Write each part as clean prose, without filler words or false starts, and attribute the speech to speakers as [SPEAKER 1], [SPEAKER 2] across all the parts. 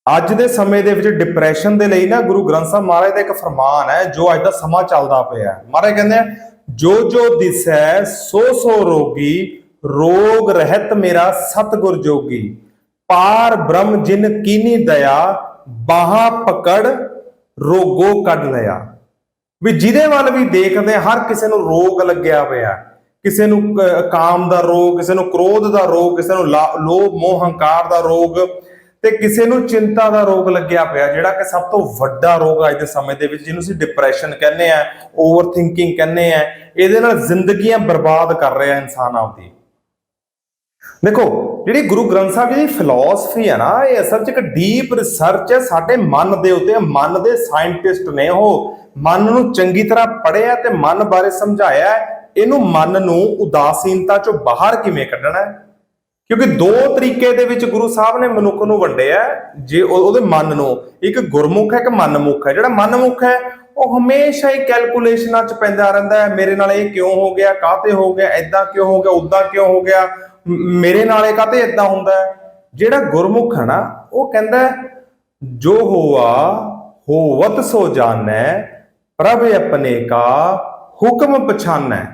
[SPEAKER 1] ਅੱਜ ਦੇ ਸਮੇਂ ਦੇ ਵਿੱਚ ਡਿਪਰੈਸ਼ਨ ਦੇ ਲਈ ਨਾ ਗੁਰੂ ਗ੍ਰੰਥ ਸਾਹਿਬ ਮਹਾਰਾਜ ਦਾ ਇੱਕ ਫਰਮਾਨ ਹੈ ਜੋ ਅੱਜ ਦਾ ਸਮਾਂ ਚੱਲਦਾ ਪਿਆ। ਮਹਾਰਾਜ ਕਹਿੰਦੇ ਆ, ਜੋ ਜੋ ਦਿਸੈ ਸੋ ਸੋ ਰੋਗੀ, ਰੋਗ ਰਹਿਤ ਮੇਰਾ ਸਤਿਗੁਰ ਜੋਗੀ। ਪਾਰ ਬ੍ਰਹਮ ਜਿਨ ਕੀਨੀ ਦਇਆ, ਬਾਹਾਂ ਪਕੜ ਰੋਗੋ ਕੱਢ ਲਿਆ। ਵੀ ਜਿਹਦੇ ਵੱਲ ਵੀ ਦੇਖਦੇ ਹਰ ਕਿਸੇ ਨੂੰ ਰੋਗ ਲੱਗਿਆ ਹੋਇਆ। ਕਿਸੇ ਨੂੰ ਕਾਮ ਦਾ ਰੋਗ, ਕਿਸੇ ਨੂੰ ਕ੍ਰੋਧ ਦਾ ਰੋਗ, ਕਿਸੇ ਨੂੰ ਲੋਭ ਮੋਹ ਹੰਕਾਰ ਦਾ ਰੋਗ, ਤੇ ਕਿਸੇ ਨੂੰ ਚਿੰਤਾ ਦਾ ਰੋਗ ਲੱਗਿਆ ਪਿਆ, ਜਿਹੜਾ ਕਿ ਸਭ ਤੋਂ ਵੱਡਾ ਰੋਗ ਅੱਜ ਦੇ ਸਮੇਂ ਦੇ ਵਿੱਚ, ਜਿਹਨੂੰ ਅਸੀਂ ਡਿਪਰੈਸ਼ਨ ਕਹਿੰਦੇ ਆ, ਓਵਰ ਥਿੰਕਿੰਗ ਕਹਿੰਦੇ ਆ। ਇਹਦੇ ਨਾਲ ਜ਼ਿੰਦਗੀਆਂ ਬਰਬਾਦ ਕਰ ਰਿਹਾ ਇਨਸਾਨ ਆਪਦੀ। ਦੇਖੋ, ਜਿਹੜੀ ਗੁਰੂ ਗ੍ਰੰਥ ਸਾਹਿਬ ਜੀ ਦੀ ਫਿਲਾਸਫੀ ਹੈ ਨਾ, ਇਹ ਅਸਲ 'ਚ ਇੱਕ ਡੀਪ ਰਿਸਰਚ ਹੈ ਸਾਡੇ ਮਨ ਦੇ ਉੱਤੇ। ਮਨ ਦੇ ਸਾਇੰਟਿਸਟ ਨੇ, ਉਹ ਮਨ ਨੂੰ ਚੰਗੀ ਤਰ੍ਹਾਂ ਪੜ੍ਹਿਆ ਤੇ ਮਨ ਬਾਰੇ ਸਮਝਾਇਆ। ਇਹਨੂੰ ਮਨ ਨੂੰ ਉਦਾਸੀਨਤਾ ਚੋਂ ਬਾਹਰ ਕਿਵੇਂ ਕੱਢਣਾ ਹੈ, ਕਿਉਂਕਿ ਦੋ ਤਰੀਕੇ ਦੇ ਵਿੱਚ ਗੁਰੂ ਸਾਹਿਬ ਨੇ ਮਨੁੱਖ ਨੂੰ ਵੰਡਿਆ। ਜੇ ਉਹਦੇ ਮਨ ਨੂੰ, ਇੱਕ ਗੁਰਮੁਖ ਹੈ, ਇੱਕ ਮਨਮੁਖ ਹੈ। ਜਿਹੜਾ ਮਨਮੁਖ ਹੈ ਉਹ ਹਮੇਸ਼ਾ ਹੀ ਕੈਲਕੂਲੇਸ਼ਨਾਂ 'ਚ ਪੈਂਦਾ ਰਹਿੰਦਾ ਹੈ। ਮੇਰੇ ਨਾਲ ਇਹ ਕਿਉਂ ਹੋ ਗਿਆ, ਕਾਹਤੇ ਹੋ ਗਿਆ, ਏਦਾਂ ਕਿਉਂ ਹੋ ਗਿਆ, ਉਦਾਂ ਕਿਉਂ ਹੋ ਗਿਆ, ਮੇਰੇ ਨਾਲ ਇਹ ਕਾਹਤੇ ਏਦਾਂ ਹੁੰਦਾ ਹੈ। ਜਿਹੜਾ ਗੁਰਮੁਖ ਹੈ ਨਾ, ਉਹ ਕਹਿੰਦਾ ਜੋ ਹੋਆ ਹੋਵਤ ਸੋ ਜਾਣੈ, ਪ੍ਰਭ ਆਪਣੇ ਕਾ ਹੁਕਮ ਪਛਾਨੈ।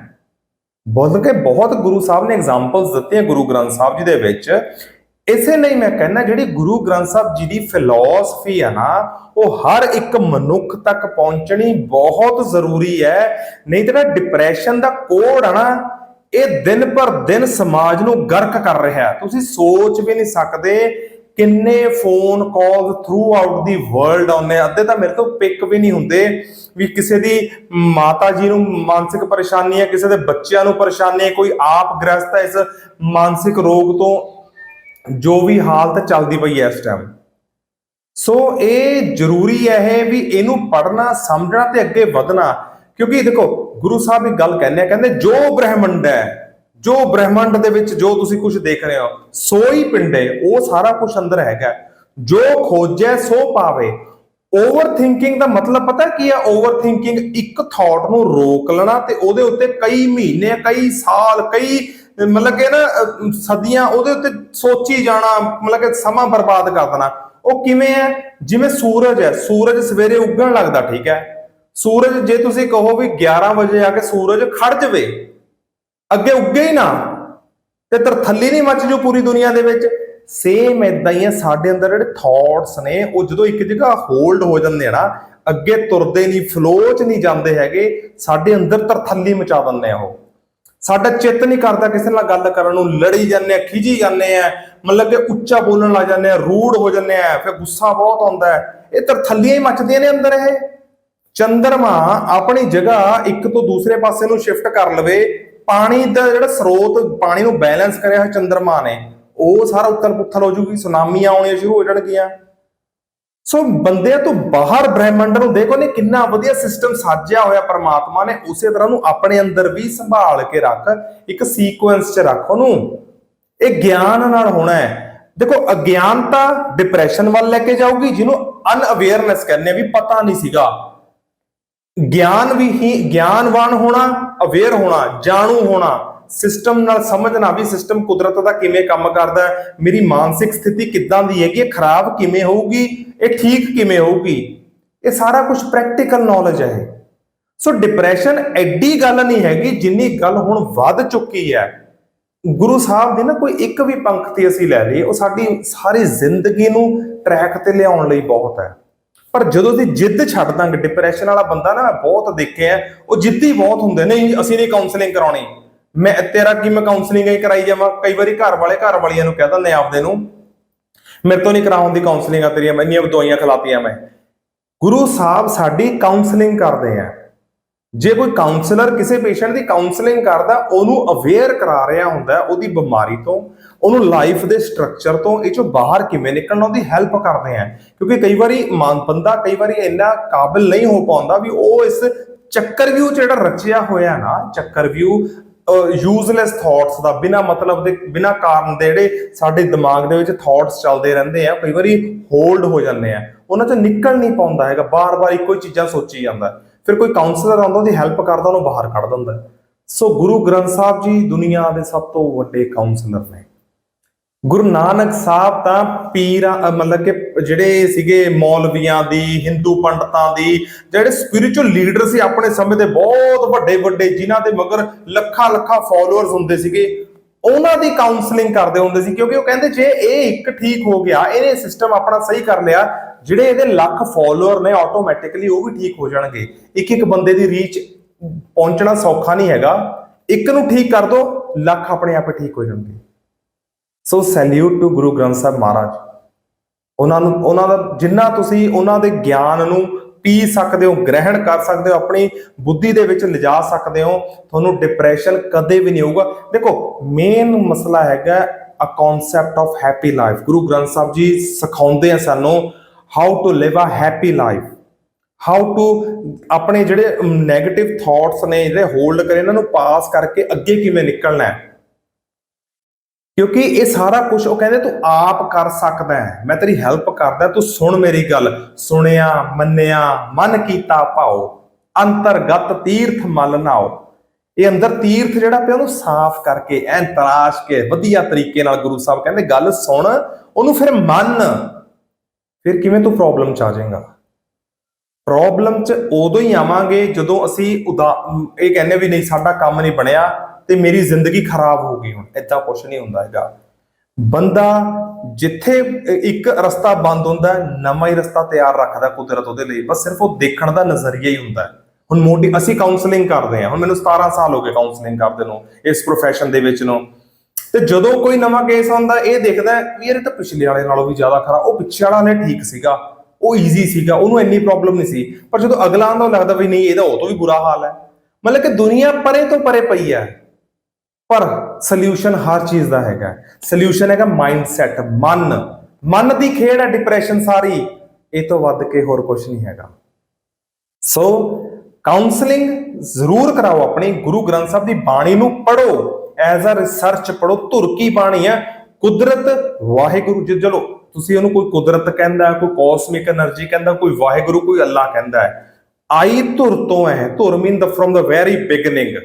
[SPEAKER 1] ਬੋਲ ਕੇ ਬਹੁਤ ਗੁਰੂ ਸਾਹਿਬ ਨੇ ਐਗਜ਼ਾਮਪਲਸ ਦਿੱਤੀਆਂ ਗੁਰੂ ਗ੍ਰੰਥ ਸਾਹਿਬ ਜੀ ਦੇ ਵਿੱਚ। ਇਸੇ ਲਈ ਮੈਂ ਕਹਿੰਦਾ, ਜਿਹੜੀ ਗੁਰੂ ਗ੍ਰੰਥ ਸਾਹਿਬ ਜੀ ਦੀ ਫਿਲਾਸਫੀ ਹੈ ਨਾ, ਉਹ ਹਰ ਇੱਕ ਮਨੁੱਖ ਤੱਕ ਪਹੁੰਚਣੀ ਬਹੁਤ ਜ਼ਰੂਰੀ ਹੈ। ਨਹੀਂ ਤਾਂ ਡਿਪਰੈਸ਼ਨ ਦਾ ਕੋੜ ਹੈ ਨਾ, ਇਹ ਦਿਨ ਪਰ ਦਿਨ ਸਮਾਜ ਨੂੰ ਗਰਕ ਕਰ ਰਿਹਾ। ਤੁਸੀਂ ਸੋਚ ਵੀ ਨਹੀਂ ਸਕਦੇ ਕਿੰਨੇ phone call through out the world ਆਉਂਦੇ। ਅੱਧੇ ਤਾਂ ਮੇਰੇ ਤੋਂ ਪਿਕ ਵੀ ਨਹੀਂ ਹੁੰਦੇ। ਵੀ ਕਿਸੇ ਦੀ ਮਾਤਾ ਜੀ ਨੂੰ ਮਾਨਸਿਕ ਪਰੇਸ਼ਾਨੀ ਹੈ, ਕਿਸੇ ਦੇ ਬੱਚਿਆਂ ਨੂੰ ਪਰੇਸ਼ਾਨੀ ਹੈ, ਕੋਈ ਆਪ ਗ੍ਰਸਤ ਹੈ ਇਸ ਮਾਨਸਿਕ ਰੋਗ ਤੋਂ, ਜੋ ਵੀ ਹਾਲਤ ਚੱਲਦੀ ਪਈ ਹੈ ਇਸ ਟਾਈਮ। ਸੋ ਇਹ ਜ਼ਰੂਰੀ ਹੈ ਵੀ ਇਹਨੂੰ ਪੜ੍ਹਨਾ, ਸਮਝਣਾ ਤੇ ਅੱਗੇ ਵਧਣਾ। ਕਿਉਂਕਿ ਦੇਖੋ, ਗੁਰੂ ਸਾਹਿਬ ਇੱਕ ਗੱਲ ਕਹਿੰਦੇ ਜੋ ਬ੍ਰਹਿਮੰਡ ਹੈ, ਜੋ ਬ੍ਰਹਿਮੰਡ ਦੇ ਵਿੱਚ ਜੋ ਤੁਸੀਂ ਕੁਝ ਦੇਖ ਰਹੇ ਹੋ, ਸੋਈ ਪਿੰਡੇ, ਉਹ ਸਾਰਾ ਕੁਝ ਅੰਦਰ ਹੈਗਾ। ਜੋ ਖੋਜੈ ਸੋ ਪਾਵੇ। ਓਵਰ ਥਿੰਕਿੰਗ ਦਾ ਮਤਲਬ ਪਤਾ ਕੀ ਹੈ? ਓਵਰ ਥਿੰਕਿੰਗ ਇੱਕ ਥਾਟ ਨੂੰ ਰੋਕ ਲੈਣਾ ਤੇ ਉਹਦੇ ਉੱਤੇ ਕਈ ਮਹੀਨੇ, ਕਈ ਸਾਲ, ਕਈ ਮਤਲਬ ਕਿ ਨਾ ਸਦੀਆਂ ਉਹਦੇ ਉੱਤੇ ਸੋਚੀ ਜਾਣਾ, ਮਤਲਬ ਕਿ ਸਮਾਂ ਬਰਬਾਦ ਕਰ ਦੇਣਾ। ਉਹ ਕਿਵੇਂ ਹੈ? ਜਿਵੇਂ ਸੂਰਜ ਹੈ, ਸੂਰਜ ਸਵੇਰੇ ਉੱਗਣ ਲੱਗਦਾ, ਠੀਕ ਹੈ। ਸੂਰਜ, ਜੇ ਤੁਸੀਂ ਕਹੋ ਵੀ 11 ਵਜੇ ਆ ਕੇ ਸੂਰਜ ਖੜ ਜਾਵੇ, ਅੱਗੇ ਉੱਗੇ ਹੀ ਨਾ, ਤੇ ਤਰਥੱਲੀ ਨਹੀਂ ਮੱਚ ਜੂ ਪੂਰੀ ਦੁਨੀਆ ਦੇ ਵਿੱਚ। ਸੇਮ ਏਦਾਂ ਹੀ ਹੈ ਸਾਡੇ ਅੰਦਰ ਜਿਹੜੇ ਥਾਟਸ ਨੇ, ਉਹ ਜਦੋਂ ਇੱਕ ਜਗ੍ਹਾ ਹੋਲਡ ਹੋ ਜਾਂਦੇ ਆ ਨਾ, ਅੱਗੇ ਤੁਰਦੇ ਨਹੀਂ, ਫਲੋ 'ਚ ਨਹੀਂ ਜਾਂਦੇ ਹੈਗੇ, ਸਾਡੇ ਅੰਦਰ ਤਰਥੱਲੀ ਮਚਾ ਦਿੰਦੇ ਆ। ਉਹ ਸਾਡਾ ਚਿੱਤ ਨਹੀਂ ਕਰਦਾ ਕਿਸੇ ਨਾਲ ਗੱਲ ਕਰਨ ਨੂੰ, ਲੜੀ ਜਾਂਦੇ ਆ, ਖਿਜੀ ਜਾਂਦੇ ਆ, ਮਤਲਬ ਕਿ ਉੱਚਾ ਬੋਲਣ ਲੱਗ ਜਾਂਦੇ ਆ, ਰੂਡ ਹੋ ਜਾਂਦੇ ਆ, ਫਿਰ ਗੁੱਸਾ ਬਹੁਤ ਆਉਂਦਾ ਹੈ। ਇਹ ਤਰਥੱਲੀਆਂ ਹੀ ਮਚਦੀਆਂ ਨੇ ਅੰਦਰ। ਇਹ ਚੰਦਰਮਾ ਆਪਣੀ ਜਗ੍ਹਾ ਇੱਕ ਤੋਂ ਦੂਸਰੇ ਪਾਸੇ ਨੂੰ ਸ਼ਿਫਟ ਕਰ ਲਵੇ, ਪਾਣੀ ਦਾ ਜਿਹੜਾ ਸਰੋਤ, ਪਾਣੀ ਨੂੰ ਬੈਲੈਂਸ ਕਰਿਆ ਹੋਇਆ ਚੰਦਰਮਾ ਨੇ, ਉਹ ਸਾਰਾ ਉੱਤਲ ਪੁੱਥਲ ਹੋ ਜੂਗੀ, ਸੁਨਾਮੀਆਂ ਆਉਣੀਆਂ ਸ਼ੁਰੂ ਹੋ ਜਾਣਗੀਆਂ। ਸੋ ਬੰਦਿਆਂ ਤੋਂ ਬਾਹਰ ਬ੍ਰਹਿਮੰਡ ਨੂੰ ਦੇਖੋ ਨੇ, ਕਿੰਨਾ ਵਧੀਆ ਸਿਸਟਮ ਸਾਜਿਆ ਹੋਇਆ ਪਰਮਾਤਮਾ ਨੇ। ਉਸੇ ਤਰ੍ਹਾਂ ਨੂੰ ਆਪਣੇ ਅੰਦਰ ਵੀ ਸੰਭਾਲ ਕੇ ਰੱਖ, ਇੱਕ ਸੀਕੁਐਂਸ 'ਚ ਰੱਖ ਉਹਨੂੰ। ਇਹ ਗਿਆਨ ਨਾਲ ਹੋਣਾ ਹੈ। ਦੇਖੋ, ਅਗਿਆਨਤਾ ਡਿਪਰੈਸ਼ਨ ਵੱਲ ਲੈ ਕੇ ਜਾਊਗੀ, ਜਿਹਨੂੰ ਅਨਅਵੇਅਰਨੈਸ ਕਹਿੰਦੇ ਆ, ਵੀ ਪਤਾ ਨਹੀਂ ਸੀਗਾ। ਗਿਆਨ ਵੀ ਹੀ ਗਿਆਨਵਾਨ ਹੋਣਾ, ਅਵੇਅਰ ਹੋਣਾ, ਜਾਣੂ ਹੋਣਾ, ਸਿਸਟਮ ਨਾਲ ਸਮਝਣਾ ਵੀ ਸਿਸਟਮ ਕੁਦਰਤ ਦਾ ਕਿਵੇਂ ਕੰਮ ਕਰਦਾ ਹੈ, ਮੇਰੀ ਮਾਨਸਿਕ ਸਥਿਤੀ ਕਿੱਦਾਂ ਦੀ ਹੈਗੀ, ਇਹ ਖਰਾਬ ਕਿਵੇਂ ਹੋਊਗੀ, ਇਹ ਠੀਕ ਕਿਵੇਂ ਹੋਊਗੀ। ਇਹ ਸਾਰਾ ਕੁਝ ਪ੍ਰੈਕਟੀਕਲ ਨੌਲੇਜ ਹੈ। ਸੋ ਡਿਪਰੈਸ਼ਨ ਐਡੀ ਗੱਲ ਨਹੀਂ ਹੈਗੀ ਜਿੰਨੀ ਗੱਲ ਹੁਣ ਵੱਧ ਚੁੱਕੀ ਹੈ। ਗੁਰੂ ਸਾਹਿਬ ਦੀ ਨਾ ਕੋਈ ਇੱਕ ਵੀ ਪੰਕਤੀ ਅਸੀਂ ਲੈ ਲਈ, ਉਹ ਸਾਡੀ ਸਾਰੀ ਜ਼ਿੰਦਗੀ ਨੂੰ ਟਰੈਕ ਤੇ ਲਿਆਉਣ ਲਈ ਬਹੁਤ ਹੈ। ਪਰ ਜਦੋਂ ਅਸੀਂ ਜਿੱਦ ਛੱਡ ਦਾਂਗੇ, ਡਿਪਰੈਸ਼ਨ ਵਾਲਾ ਬੰਦਾ ਨਾ, ਮੈਂ ਬਹੁਤ ਦੇਖਿਆ, ਉਹ ਜਿੱਦੀ ਬਹੁਤ ਹੁੰਦੇ। ਨਹੀਂ, ਅਸੀਂ ਨਹੀਂ ਕਾਉਂਸਲਿੰਗ ਕਰਾਉਣੀ, ਮੈਂ ਤੇਰਾ ਕੀ, ਮੈਂ ਕਾਉਂਸਲਿੰਗ ਹੀ ਕਰਾਈ ਜਾਵਾਂ। ਕਈ ਵਾਰੀ ਘਰ ਵਾਲੀਆਂ ਨੂੰ ਕਹਿ ਦਿੰਦੇ ਆਪਦੇ ਨੂੰ, ਮੇਰੇ ਤੋਂ ਨਹੀਂ ਕਰਾਉਣ ਦੀ ਕਾਉਂਸਲਿੰਗ ਆ ਤੇਰੀਆਂ, ਇੰਨੀਆਂ ਦਵਾਈਆਂ ਖਿਲਾਤੀਆਂ ਮੈਂ। ਗੁਰੂ ਸਾਹਿਬ ਸਾਡੀ ਕਾਉਂਸਲਿੰਗ ਕਰਦੇ ਆ। ਜੇ ਕੋਈ ਕਾਉਂਸਲਰ ਕਿਸੇ ਪੇਸ਼ੈਂਟ ਦੀ ਕਾਉਂਸਲਿੰਗ ਕਰਦਾ, ਉਹਨੂੰ ਅਵੇਅਰ ਕਰਾ ਰਿਹਾ ਹੁੰਦਾ ਉਹਦੀ ਬਿਮਾਰੀ ਤੋਂ, ਉਹਨੂੰ ਲਾਈਫ ਦੇ ਸਟਰਕਚਰ ਤੋਂ, ਇਹ ਚੋਂ ਬਾਹਰ ਕਿਵੇਂ ਨਿਕਲਣਾ, ਉਹਦੀ ਹੈਲਪ ਕਰਦੇ ਆ। ਕਿਉਂਕਿ ਕਈ ਵਾਰੀ ਬੰਦਾ ਕਈ ਵਾਰੀ ਇੰਨਾ ਕਾਬਿਲ ਨਹੀਂ ਹੋ ਪਾਉਂਦਾ ਵੀ ਉਹ ਇਸ ਚੱਕਰਵਿਊ 'ਚ ਜਿਹੜਾ ਰਚਿਆ ਹੋਇਆ ਨਾ, ਚੱਕਰਵਿਊ ਯੂਜ਼ਲੈਸ ਥਾਟਸ ਦਾ, ਬਿਨਾਂ ਮਤਲਬ ਦੇ, ਬਿਨਾਂ ਕਾਰਨ ਦੇ ਜਿਹੜੇ ਸਾਡੇ ਦਿਮਾਗ ਦੇ ਵਿੱਚ ਥਾਟਸ ਚੱਲਦੇ ਰਹਿੰਦੇ ਆ, ਕਈ ਵਾਰੀ ਹੋਲਡ ਹੋ ਜਾਂਦੇ ਆ, ਉਹਨਾਂ 'ਚੋਂ ਨਿਕਲ ਨਹੀਂ ਪਾਉਂਦਾ ਹੈਗਾ, ਬਾਰ-ਬਾਰ ਇੱਕੋ ਹੀ ਚੀਜ਼ਾਂ ਸੋਚੀ ਜਾਂਦਾ। ਫਿਰ ਕੋਈ ਕਾਉਂਸਲਰ ਆਉਂਦਾ, ਉਹਦੀ ਹੈਲਪ ਕਰਦਾ, ਉਹਨੂੰ ਬਾਹਰ ਕੱਢ ਦਿੰਦਾ। ਸੋ ਗੁਰੂ ਗ੍ਰੰਥ ਸਾਹਿਬ ਜੀ ਦੁਨੀਆ ਦੇ ਸਭ ਤੋਂ ਵੱਡੇ ਕਾਉਂਸਲਰ ਨੇ। ਗੁਰੂ ਨਾਨਕ ਸਾਹਿਬ ਤਾਂ ਪੀਰਾਂ ਮਤਲਬ ਕਿ ਜਿਹੜੇ ਸੀਗੇ ਮੌਲਵੀਆਂ ਦੀ, ਹਿੰਦੂ ਪੰਡਤਾਂ ਦੀ, ਜਿਹੜੇ ਸਪਿਰਿਚੁਅਲ ਲੀਡਰ ਸੀ ਆਪਣੇ ਸਮੇਂ ਦੇ, ਬਹੁਤ ਵੱਡੇ ਵੱਡੇ, ਜਿਨ੍ਹਾਂ ਦੇ ਮਗਰ ਲੱਖਾਂ ਲੱਖਾਂ ਫਾਲੋਅਰਸ ਹੁੰਦੇ ਸੀਗੇ, ਉਹਨਾਂ ਦੀ ਕਾਉਂਸਲਿੰਗ ਕਰਦੇ ਹੁੰਦੇ ਸੀ। ਕਿਉਂਕਿ ਉਹ ਕਹਿੰਦੇ ਜੇ ਇਹ ਇੱਕ ਠੀਕ ਹੋ ਗਿਆ, ਇਹਨੇ ਸਿਸਟਮ ਆਪਣਾ ਸਹੀ ਕਰ ਲਿਆ, ਜਿਹੜੇ ਇਹਦੇ ਲੱਖ ਫਾਲੋਅਰ ਨੇ ਆਟੋਮੈਟਿਕਲੀ ਉਹ ਵੀ ਠੀਕ ਹੋ ਜਾਣਗੇ। ਇੱਕ ਇੱਕ ਬੰਦੇ ਦੀ ਰੀਚ ਪਹੁੰਚਣਾ ਸੌਖਾ ਨਹੀਂ ਹੈਗਾ। ਇੱਕ ਨੂੰ ਠੀਕ ਕਰ ਦੋ, ਲੱਖ ਆਪਣੇ ਆਪੇ ਠੀਕ ਹੋ ਜਾਣਗੇ। ਸੋ ਸੈਲਿਊਟ ਟੂ ਗੁਰੂ ਗ੍ਰੰਥ ਸਾਹਿਬ ਮਹਾਰਾਜ। ਉਹਨਾਂ ਦਾ ਜਿੰਨਾ ਤੁਸੀਂ ਉਹਨਾਂ ਦੇ ਗਿਆਨ ਨੂੰ ਪੀ ਸਕਦੇ ਹੋ, ਗ੍ਰਹਿਣ ਕਰ ਸਕਦੇ ਹੋ, ਆਪਣੀ ਬੁੱਧੀ ਦੇ ਵਿੱਚ ਲਿਜਾ ਸਕਦੇ ਹੋ, ਤੁਹਾਨੂੰ ਡਿਪਰੈਸ਼ਨ ਕਦੇ ਵੀ ਨਹੀਂ ਹੋਊਗਾ। ਦੇਖੋ ਮੇਨ ਮਸਲਾ ਹੈਗਾ a concept of happy life. Guru Granth Sahib ji ਸਿਖਾਉਂਦੇ ਆ ਸਾਨੂੰ how to live a happy life, how to ਆਪਣੇ ਜਿਹੜੇ ਨੈਗੇਟਿਵ ਥਾਟਸ ਨੇ ਜਿਹੜੇ ਹੋਲਡ ਕਰੇ, ਇਹਨਾਂ ਨੂੰ ਪਾਸ ਕਰਕੇ ਅੱਗੇ ਕਿਵੇਂ ਨਿਕਲਣਾ ਹੈ। ਕਿਉਂਕਿ ਇਹ ਸਾਰਾ ਕੁਝ ਉਹ ਕਹਿੰਦੇ ਤੂੰ ਆਪ ਕਰ ਸਕਦਾ ਹੈ, ਮੈਂ ਤੇਰੀ ਹੈਲਪ ਕਰਦਾ, ਤੂੰ ਸੁਣ ਮੇਰੀ ਗੱਲ। ਸੁਣਿਆ ਮੰਨਿਆ ਮਨ ਕੀਤਾ ਭਾਉ, ਅੰਤਰਗਤ ਤੀਰਥ ਮਲ ਨਾਓ। ਇਹ ਅੰਦਰ ਤੀਰਥ ਜਿਹੜਾ ਪਿਆ ਉਹਨੂੰ ਸਾਫ਼ ਕਰਕੇ ਐਨ ਤਰਾਸ਼ ਕੇ ਵਧੀਆ ਤਰੀਕੇ ਨਾਲ ਗੁਰੂ ਸਾਹਿਬ ਕਹਿੰਦੇ ਗੱਲ ਸੁਣ, ਉਹਨੂੰ ਫਿਰ ਮੰਨ, ਫਿਰ ਕਿਵੇਂ ਤੂੰ ਪ੍ਰੋਬਲਮ ਚ ਆ ਜਾਏਗਾ। ਪ੍ਰੋਬਲਮ ਚ ਉਦੋਂ ਹੀ ਆਵਾਂਗੇ ਜਦੋਂ ਅਸੀਂ ਇਹ ਕਹਿੰਦੇ ਵੀ ਨਹੀਂ ਸਾਡਾ ਕੰਮ ਨਹੀਂ ਬਣਿਆ ਤੇ ਮੇਰੀ ਜ਼ਿੰਦਗੀ ਖਰਾਬ ਹੋ ਗਈ। ਹੁਣ ਏਦਾਂ ਕੁਛ ਨਹੀਂ ਹੁੰਦਾ ਹੈਗਾ। ਬੰਦਾ ਜਿੱਥੇ ਇੱਕ ਰਸਤਾ ਬੰਦ ਹੁੰਦਾ, ਨਵਾਂ ਹੀ ਰਸਤਾ ਤਿਆਰ ਰੱਖਦਾ ਕੁਦਰਤ ਉਹਦੇ ਲਈ। ਬਸ ਸਿਰਫ ਉਹ ਦੇਖਣ ਦਾ ਨਜ਼ਰੀਆ ਹੀ ਹੁੰਦਾ ਹੈ। ਹੁਣ ਅਸੀਂ ਕਾਉਂਸਲਿੰਗ ਕਰਦੇ ਹਾਂ, ਹੁਣ ਮੈਨੂੰ 17 ਸਾਲ ਹੋ ਗਏ ਕਾਉਂਸਲਿੰਗ ਕਰਦੇ ਨੂੰ, ਇਸ ਪ੍ਰੋਫੈਸ਼ਨ ਦੇ ਵਿੱਚ ਨੂੰ। ਤੇ ਜਦੋਂ ਕੋਈ ਨਵਾਂ ਕੇਸ ਆਉਂਦਾ, ਇਹ ਦੇਖਦਾ ਵੀ ਯਾਰ ਇਹ ਤਾਂ ਪਿਛਲੇ ਵਾਲੇ ਨਾਲੋਂ ਵੀ ਜ਼ਿਆਦਾ ਖਰਾਬ, ਉਹ ਪਿੱਛੇ ਵਾਲਾ ਨੇ ਠੀਕ ਸੀਗਾ, ਉਹ ਈਜ਼ੀ ਸੀਗਾ, ਉਹਨੂੰ ਇੰਨੀ ਪ੍ਰੋਬਲਮ ਨਹੀਂ ਸੀ। ਪਰ ਜਦੋਂ ਅਗਲਾ ਆਉਂਦਾ ਲੱਗਦਾ ਵੀ ਨਹੀਂ ਇਹਦਾ ਉਹ ਤੋਂ ਵੀ ਬੁਰਾ ਹਾਲ ਹੈ। ਮਤਲਬ ਕਿ ਦੁਨੀਆ ਪਰੇ ਤੋਂ ਪਰੇ ਪਈ ਹੈ, ਪਰ ਸੋਲੂਸ਼ਨ ਹਰ ਚੀਜ਼ ਦਾ ਹੈਗਾ। ਸੋਲੂਸ਼ਨ ਹੈਗਾ ਮਾਈਂਡਸੈਟ, ਮਨ ਦੀ ਖੇਡ ਹੈ ਡਿਪਰੈਸ਼ਨ ਸਾਰੀ। ਇਹ ਤੋਂ ਵੱਧ ਕੇ ਹੋਰ ਕੁਝ ਨਹੀਂ ਹੈਗਾ। ਸੋ ਕਾਉਂਸਲਿੰਗ ਜ਼ਰੂਰ ਕਰਾਓ ਆਪਣੀ। ਗੁਰੂ ਗ੍ਰੰਥ ਸਾਹਿਬ ਦੀ ਬਾਣੀ ਨੂੰ ਪੜ੍ਹੋ, ਐਜ਼ ਅ ਰਿਸਰਚ ਪੜ੍ਹੋ। ਧੁਰ ਕੀ ਬਾਣੀ ਹੈ, ਕੁਦਰਤ ਵਾਹਿਗੁਰੂ ਜੀ। ਚਲੋ ਤੁਸੀਂ ਉਹਨੂੰ ਕੋਈ ਕੁਦਰਤ ਕਹਿੰਦਾ, ਕੋਈ ਕਾਸਮਿਕ એનર્ਜੀ ਕਹਿੰਦਾ, ਕੋਈ ਵਾਹਿਗੁਰੂ, ਕੋਈ ਅੱਲਾ ਕਹਿੰਦਾ ਹੈ। ਆਈ ਧੁਰ ਤੋਂ ਹੈ। ਧੁਰ ਮੀਨ ਫਰੋਮ ਦਾ ਵੈਰੀ ਬਿਗਨਿੰਗ।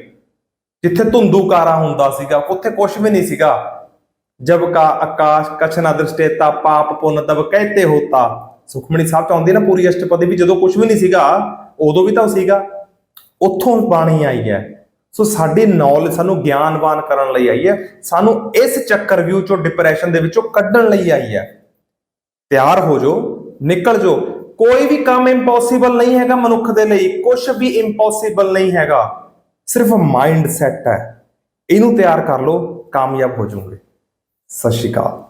[SPEAKER 1] ਜਿੱਥੇ ਧੁੰਦੂਕਾਰਾ ਹੁੰਦਾ ਸੀਗਾ ਉੱਥੇ ਕੁਛ ਵੀ ਨਹੀਂ ਸੀਗਾ। ਜਬ ਕਾ ਆਕਾਸ਼ ਕਛ ਨਾ ਦ੍ਰਿਸ਼ਟੇਤਾ ਪਾਪ ਪੁੰਨ ਤਬ ਕਹਿਤੇ ਹੋਤਾ। ਸੁਖਮਨੀ ਸਾਹਿਬ ਚ ਆਉਂਦੀ ਨਾ ਪੂਰੀ ਅਸ਼ਟਪਦੀ ਵੀ ਜਦੋਂ ਕੁਛ ਵੀ ਨਹੀਂ ਸੀਗਾ ਉਦੋਂ ਵੀ ਤਾਂ ਸੀਗਾ। ਉੱਥੋਂ ਬਾਣੀ ਆਈ ਹੈ। ਸੋ ਸਾਡੀ ਨੌਲੇਜ ਸਾਨੂੰ ਗਿਆਨਵਾਨ ਕਰਨ ਲਈ ਆਈ ਹੈ, ਸਾਨੂੰ ਇਸ ਚੱਕਰਵਿਊ ਚੋਂ ਡਿਪਰੈਸ਼ਨ ਦੇ ਵਿੱਚੋਂ ਕੱਢਣ ਲਈ ਆਈ ਹੈ। ਤਿਆਰ ਹੋ ਜਾਓ, ਨਿਕਲ ਜਾਓ। ਕੋਈ ਵੀ ਕੰਮ ਇੰਪੋਸੀਬਲ ਨਹੀਂ ਹੈਗਾ ਮਨੁੱਖ ਦੇ ਲਈ, ਕੁਝ ਵੀ ਇੰਪੋਸੀਬਲ ਨਹੀਂ ਹੈਗਾ। ਸਿਰਫ ਮਾਈਂਡ ਸੈਟ ਹੈ, ਇਹਨੂੰ ਤਿਆਰ ਕਰ ਲਓ, ਕਾਮਯਾਬ ਹੋ ਜਾਓਗੇ। ਸਤਿ ਸ਼੍ਰੀ ਅਕਾਲ।